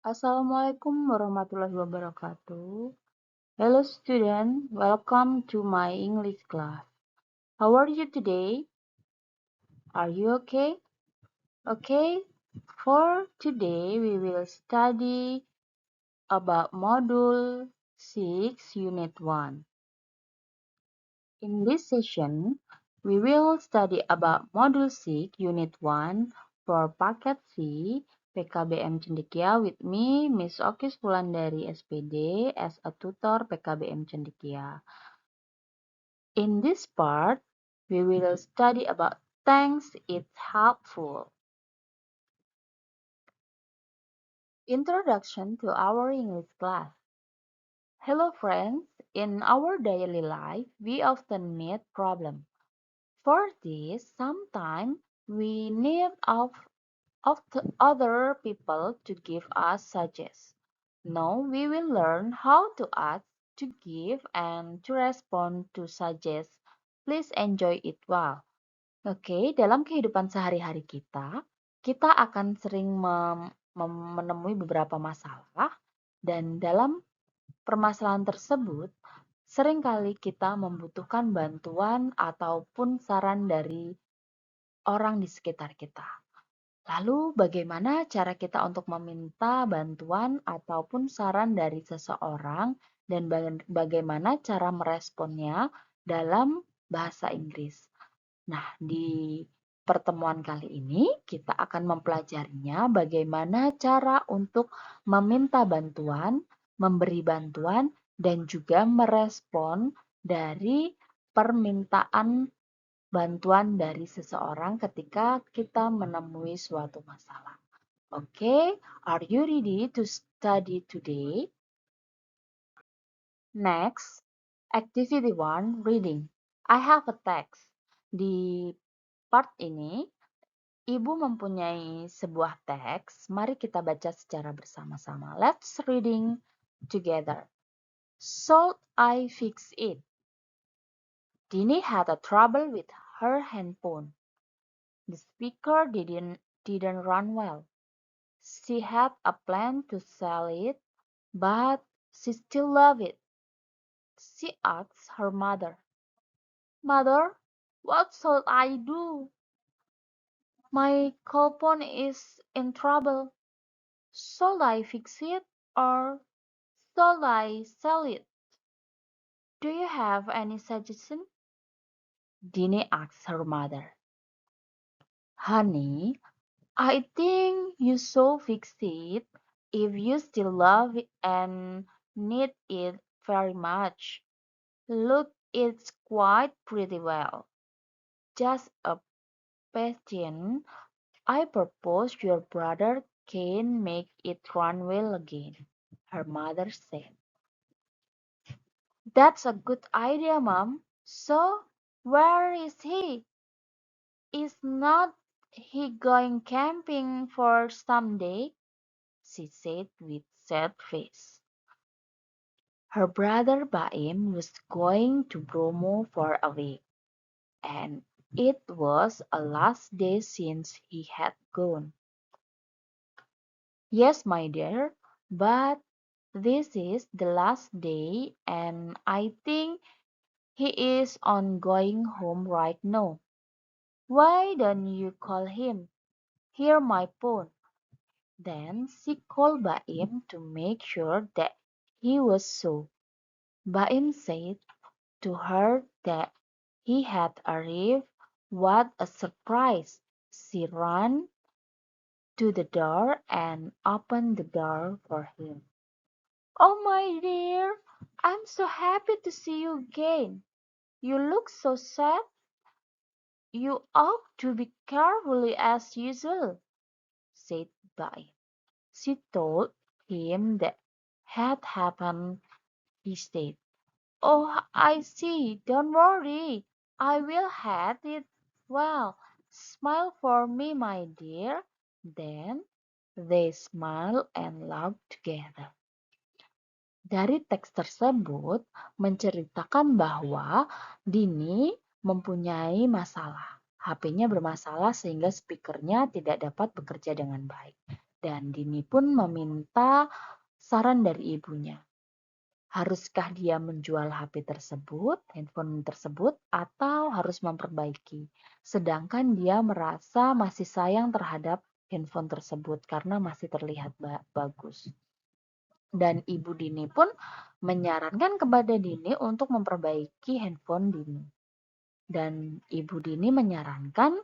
Assalamualaikum warahmatullahi wabarakatuh. Hello student, welcome to my English class. How are you today? Are you okay? Okay, for today we will study about Module 6 Unit 1. In this session, we will study about Module 6 Unit 1 for Paket C PKBM Cendekia with me, Miss Okis Wulandari SPD as a tutor PKBM Cendekia. In this part, we will study about thanks it's helpful. Introduction to our English class. Hello friends, in our daily life, we often meet problems. For this, sometimes we need of other people to give us suggestions. Now we will learn how to ask, to give, and to respond to suggestions. Please enjoy it well. Oke, dalam kehidupan sehari-hari kita akan sering menemui beberapa masalah dan dalam permasalahan tersebut seringkali kita membutuhkan bantuan ataupun saran dari orang di sekitar kita. Lalu bagaimana cara kita untuk meminta bantuan ataupun saran dari seseorang dan bagaimana cara meresponnya dalam bahasa Inggris. Nah, di pertemuan kali ini kita akan mempelajarinya bagaimana cara untuk meminta bantuan, memberi bantuan, dan juga merespon dari permintaan bantuan dari seseorang ketika kita menemui suatu masalah. Okay, are you ready to study today? Next, activity 1, reading. I have a text. Di part ini, Ibu mempunyai sebuah teks. Mari kita baca secara bersama-sama. Let's reading together. Should I fix it? Dini had a trouble with her handphone. The speaker didn't run well. She had a plan to sell it, but she still loved it. She asked her mother, "Mother, what should I do? My coupon is in trouble. Shall I fix it or shall I sell it? Do you have any suggestion?" Dini asked her mother. "Honey, I think you should fix it if you still love it and need it very much. Look, it's quite pretty well. Just a patient. I propose your brother can make it run well again," her mother said. "That's a good idea, Mom. So, where is he? Is not he going camping for some day?" she said with sad face. Her brother Baim was going to Bromo for a week, and it was a last day since he had gone. "Yes, my dear, but this is the last day, and I think he is on going home right now. Why don't you call him? Hear my phone." Then she called Baim to make sure that he was so. Baim said to her that he had arrived. What a surprise! She ran to the door and opened the door for him. "Oh, my dear, I'm so happy to see you again. You look so sad. You ought to be careful as usual," said Bai. She told him that had happened. He said, "Oh, I see. Don't worry. I will have it well. Smile for me, my dear." Then they smiled and laughed together. Dari teks tersebut menceritakan bahwa Dini mempunyai masalah. HP-nya bermasalah sehingga speakernya tidak dapat bekerja dengan baik. Dan Dini pun meminta saran dari ibunya. Haruskah dia menjual HP tersebut, handphone tersebut, atau harus memperbaiki? Sedangkan dia merasa masih sayang terhadap handphone tersebut karena masih terlihat bagus. Dan Ibu Dini pun menyarankan kepada Dini untuk memperbaiki handphone Dini. Dan Ibu Dini menyarankan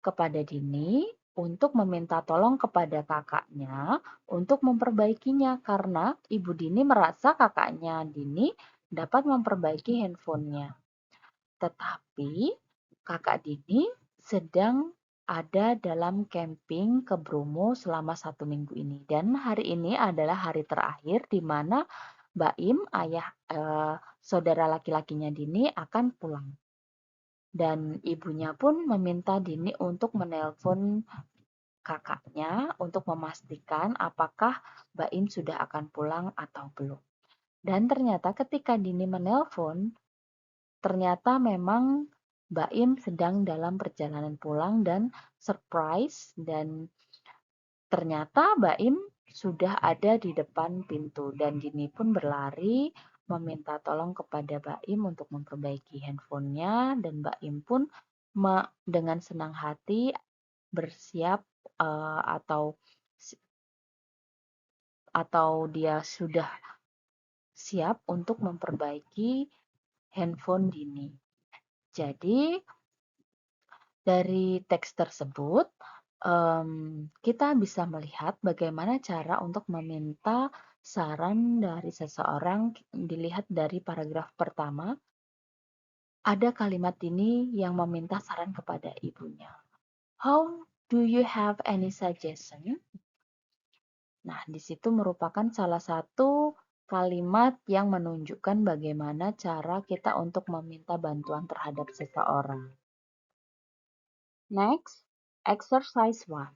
kepada Dini untuk meminta tolong kepada kakaknya untuk memperbaikinya karena Ibu Dini merasa kakaknya Dini dapat memperbaiki handphonenya. Tetapi kakak Dini sedang ada dalam camping ke Bromo selama 1 minggu ini. Dan hari ini adalah hari terakhir di mana Baim, ayah saudara laki-lakinya Dini akan pulang. Dan ibunya pun meminta Dini untuk menelpon kakaknya untuk memastikan apakah Baim sudah akan pulang atau belum. Dan ternyata ketika Dini menelpon, ternyata memang Baim sedang dalam perjalanan pulang dan surprise dan ternyata Baim sudah ada di depan pintu dan Dini pun berlari meminta tolong kepada Baim untuk memperbaiki handphonenya dan Baim pun dengan senang hati bersiap atau dia sudah siap untuk memperbaiki handphone Dini. Jadi dari teks tersebut kita bisa melihat bagaimana cara untuk meminta saran dari seseorang. Dilihat dari paragraf pertama, ada kalimat ini yang meminta saran kepada ibunya. How do you have any suggestion? Nah, di situ merupakan salah satu kalimat yang menunjukkan bagaimana cara kita untuk meminta bantuan terhadap seseorang. Next, exercise 1.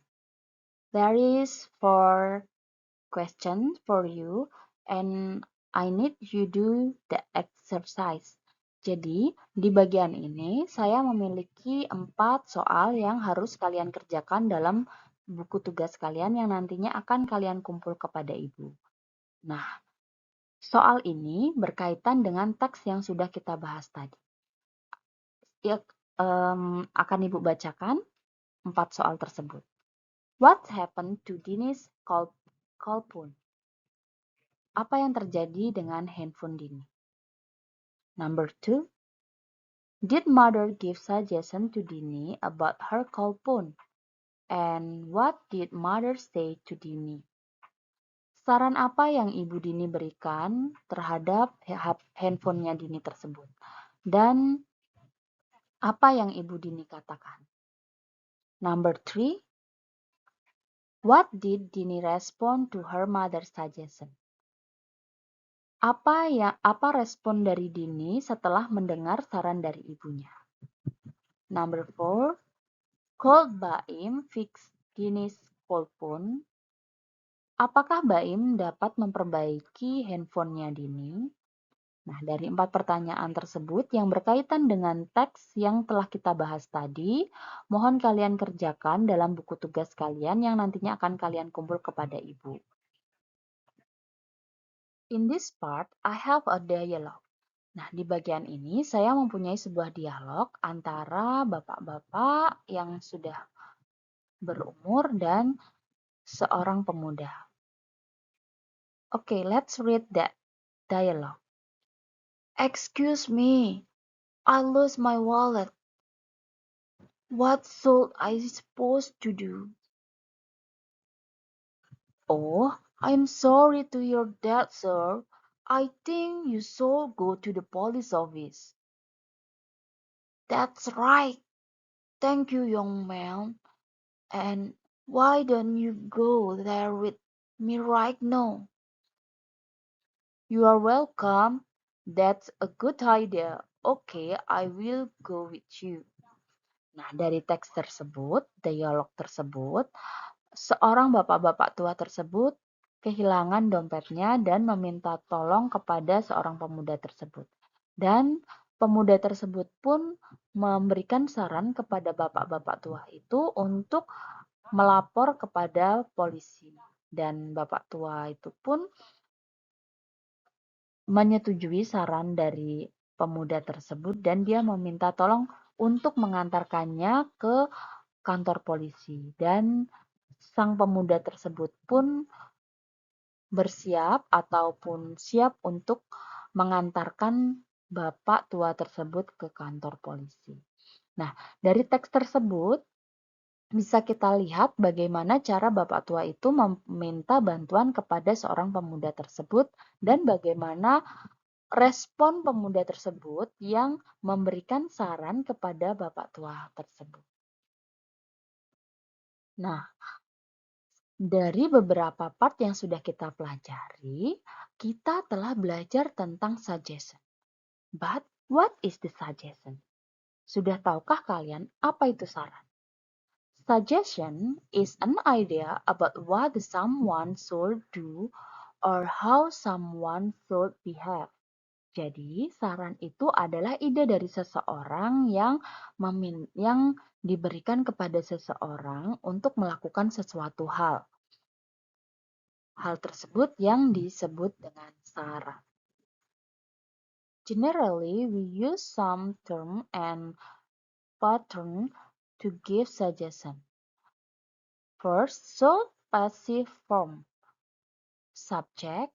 There is 4 questions for you and I need you do the exercise. Jadi, di bagian ini saya memiliki 4 soal yang harus kalian kerjakan dalam buku tugas kalian yang nantinya akan kalian kumpul kepada ibu. Nah, soal ini berkaitan dengan teks yang sudah kita bahas tadi. Ya, akan ibu bacakan 4 soal tersebut. What happened to Dini's call phone? Apa yang terjadi dengan handphone Dini? Number 2. Did mother give suggestion to Dini about her call phone? And what did mother say to Dini? Saran apa yang Ibu Dini berikan terhadap handphonenya Dini tersebut? Dan apa yang Ibu Dini katakan? Number 3. What did Dini respond to her mother's suggestion? Apa respon dari Dini setelah mendengar saran dari ibunya? Number 4. Could Baim fix Dini's cell phone? Apakah Baim dapat memperbaiki handphonenya Dini? Nah, dari 4 pertanyaan tersebut yang berkaitan dengan teks yang telah kita bahas tadi, mohon kalian kerjakan dalam buku tugas kalian yang nantinya akan kalian kumpul kepada ibu. In this part, I have a dialogue. Nah, di bagian ini saya mempunyai sebuah dialog antara bapak-bapak yang sudah berumur dan seorang pemuda. Okay, let's read that dialogue. Excuse me, I lost my wallet. What should I supposed to do? Oh, I'm sorry to hear that, sir. I think you should go to the police office. That's right. Thank you, young man. And why don't you go there with me right now? You are welcome. That's a good idea. Okay, I will go with you. Nah, dari teks tersebut, dialog tersebut, seorang bapak-bapak tua tersebut kehilangan dompetnya dan meminta tolong kepada seorang pemuda tersebut. Dan pemuda tersebut pun memberikan saran kepada bapak-bapak tua itu untuk melapor kepada polisi. Dan bapak tua itu pun menyetujui saran dari pemuda tersebut dan dia meminta tolong untuk mengantarkannya ke kantor polisi. Dan sang pemuda tersebut pun bersiap ataupun siap untuk mengantarkan bapak tua tersebut ke kantor polisi. Nah, dari teks tersebut bisa kita lihat bagaimana cara bapak tua itu meminta bantuan kepada seorang pemuda tersebut dan bagaimana respon pemuda tersebut yang memberikan saran kepada bapak tua tersebut. Nah, dari beberapa part yang sudah kita pelajari, kita telah belajar tentang suggestion. But what is the suggestion? Sudah tahukah kalian apa itu saran? Suggestion is an idea about what someone should do or how someone should behave. Jadi, saran itu adalah ide dari seseorang yang diberikan kepada seseorang untuk melakukan sesuatu hal. Hal tersebut yang disebut dengan saran. Generally, we use some term and pattern to give suggestion. First, should passive form. Subject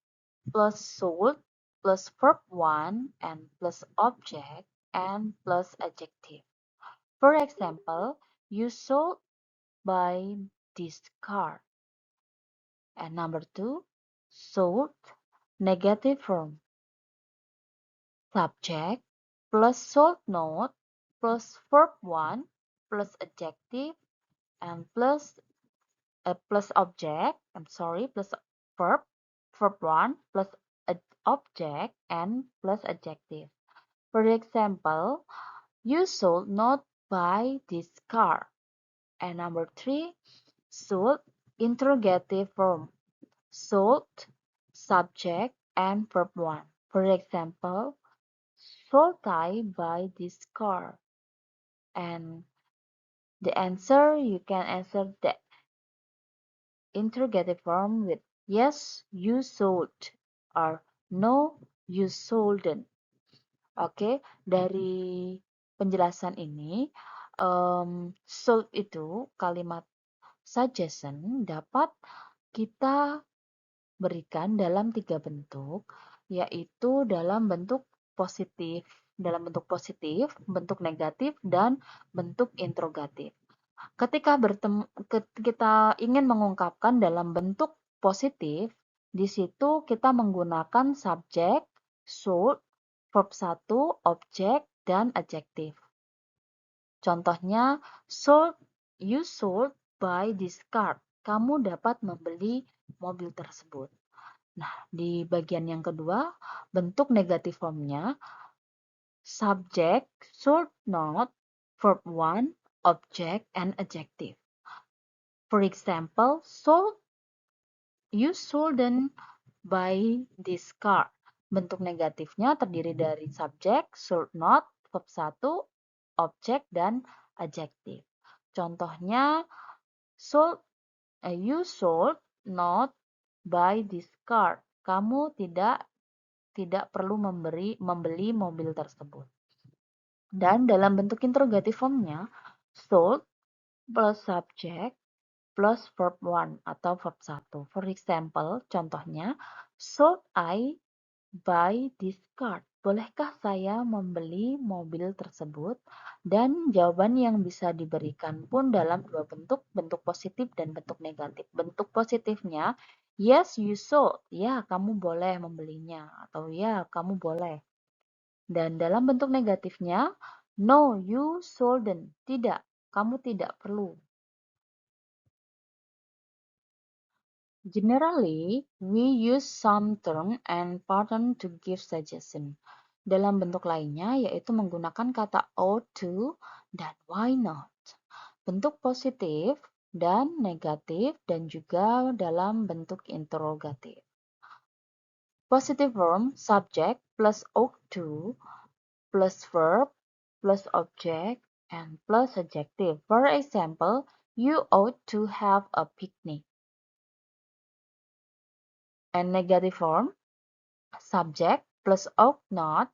plus should plus verb 1 and plus object and plus adjective. For example, you should buy this car. And number 2, should negative form. Subject plus should not plus verb 1 plus adjective and plus object, plus verb 1 plus object and plus adjective. For example, you should not buy this car. And number 3, should interrogative form. Should subject and verb 1. For example, should I buy this car? And the answer, you can answer the interrogative form with yes, you should or no, you shouldn't. Oke, dari penjelasan ini, should itu kalimat suggestion dapat kita berikan dalam 3 bentuk, yaitu dalam bentuk positif, bentuk negatif, dan bentuk interrogatif. Ketika kita ingin mengungkapkan dalam bentuk positif, di situ kita menggunakan subjek, should, verb 1, objek, dan adjektif. Contohnya, you should buy this car. Kamu dapat membeli mobil tersebut. Nah, di bagian yang kedua, bentuk negatif formnya, subject, should not, verb 1, object, and adjective. For example, you shouldn't buy this car. Bentuk negatifnya terdiri dari subjek, should not, verb 1, objek, dan adjektif. Contohnya, you should not buy this car. Kamu tidak perlu membeli mobil tersebut. Dan dalam bentuk interrogatif formnya, should plus subject plus verb 1 atau verb 1. For example, contohnya, should I buy this car? Bolehkah saya membeli mobil tersebut? Dan jawaban yang bisa diberikan pun dalam dua bentuk, bentuk positif dan bentuk negatif. Bentuk positifnya, yes you should, ya kamu boleh membelinya, atau ya kamu boleh. Dan dalam bentuk negatifnya, no you shouldn't, tidak, kamu tidak perlu. Generally, we use some term and pattern to give suggestion. Dalam bentuk lainnya, yaitu menggunakan kata ought to dan why not. Bentuk positif dan negatif dan juga dalam bentuk interrogatif. Positive form, subject plus ought to plus verb plus object and plus adjective. For example, you ought to have a picnic. And negative form, subject plus ought not,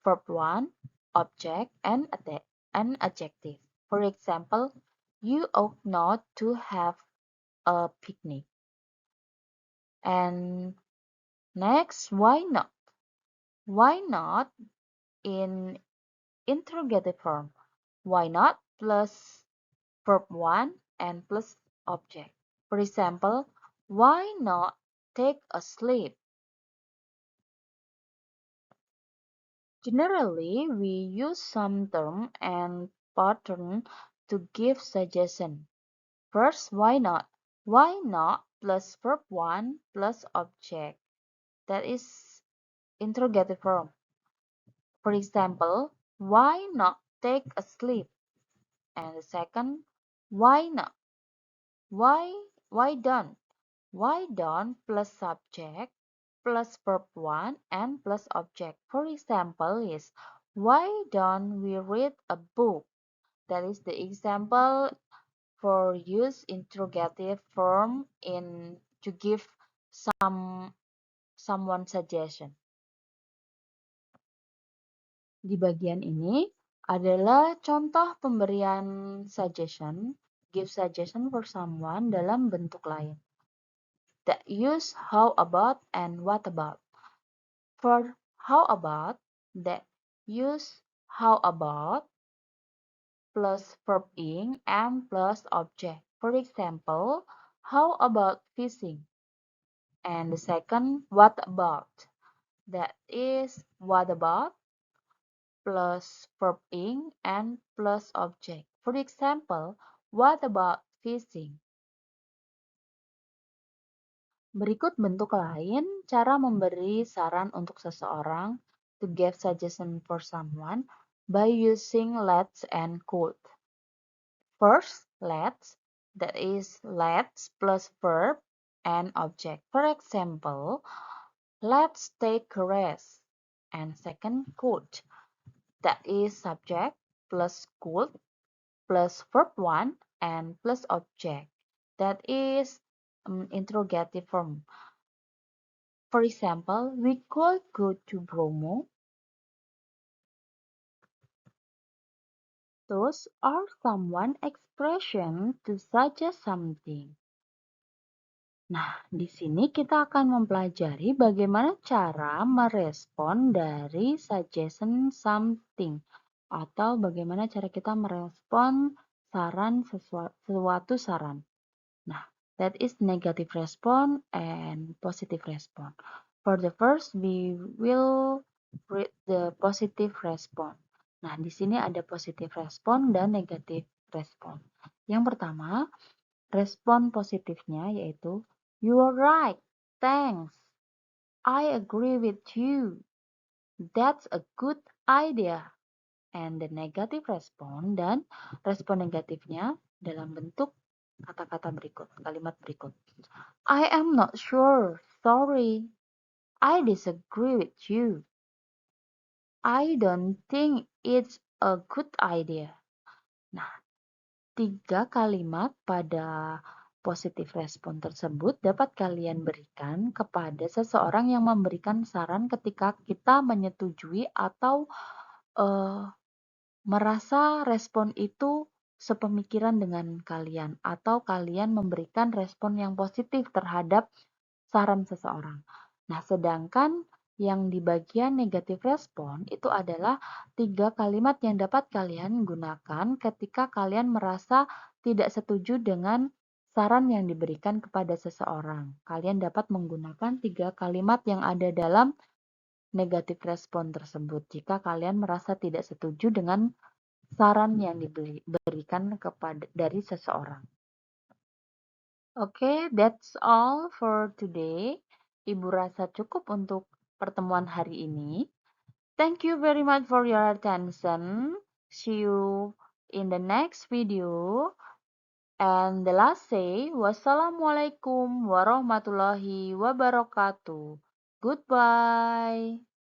verb 1, object, and an adjective. For example, you ought not to have a picnic. And next, why not? Why not in interrogative form? Why not plus verb 1 and plus object. For example, why not take a sleep? Generally, we use some term and pattern to give suggestion. First, why not? Why not plus verb 1 plus object. That is interrogative form. For example, why not take a sleep? And the second, why not? Why don't? Why don't plus subject plus verb 1 and plus object. For example is why don't we read a book? That is the example for use interrogative form in to give someone suggestion. Di bagian ini adalah contoh pemberian suggestion, give suggestion for someone dalam bentuk lain. That use how about and what about. For how about, that use how about plus verb ing and plus object. For example, how about fishing? And the second, what about? That is what about plus verb ing and plus object. For example, what about fishing? Berikut bentuk lain cara memberi saran untuk seseorang, to give suggestion for someone by using let's and could. First, let's, that is let's plus verb and object. For example, let's take a rest. And second, could, that is subject plus could plus verb 1 and plus object. That is interrogative form. For example, we could go to Bromo. Those are someone expression to suggest something. Nah, di sini kita akan mempelajari bagaimana cara merespon dari suggestion something atau bagaimana cara kita merespon saran suatu saran. Nah, that is negative response and positive response. For the first, we will read the positive response. Nah, di sini ada positive response dan negative response. Yang pertama, respon positifnya yaitu you're right, thanks. I agree with you. That's a good idea. And the negative respon dan respon negatifnya dalam bentuk kata-kata berikut, kalimat berikut. I am not sure. Sorry. I disagree with you. I don't think it's a good idea. Nah, 3 kalimat pada positif respon tersebut dapat kalian berikan kepada seseorang yang memberikan saran ketika kita menyetujui atau merasa respon itu sepemikiran dengan kalian atau kalian memberikan respon yang positif terhadap saran seseorang. Nah, sedangkan yang di bagian negatif respon itu adalah 3 kalimat yang dapat kalian gunakan ketika kalian merasa tidak setuju dengan saran yang diberikan kepada seseorang. Kalian dapat menggunakan 3 kalimat yang ada dalam negatif respon tersebut jika kalian merasa tidak setuju dengan saran yang diberikan dari seseorang. Oke, that's all for today. Ibu rasa cukup untuk pertemuan hari ini. Thank you very much for your attention. See you in the next video. And the last say, wassalamualaikum warahmatullahi wabarakatuh. Goodbye.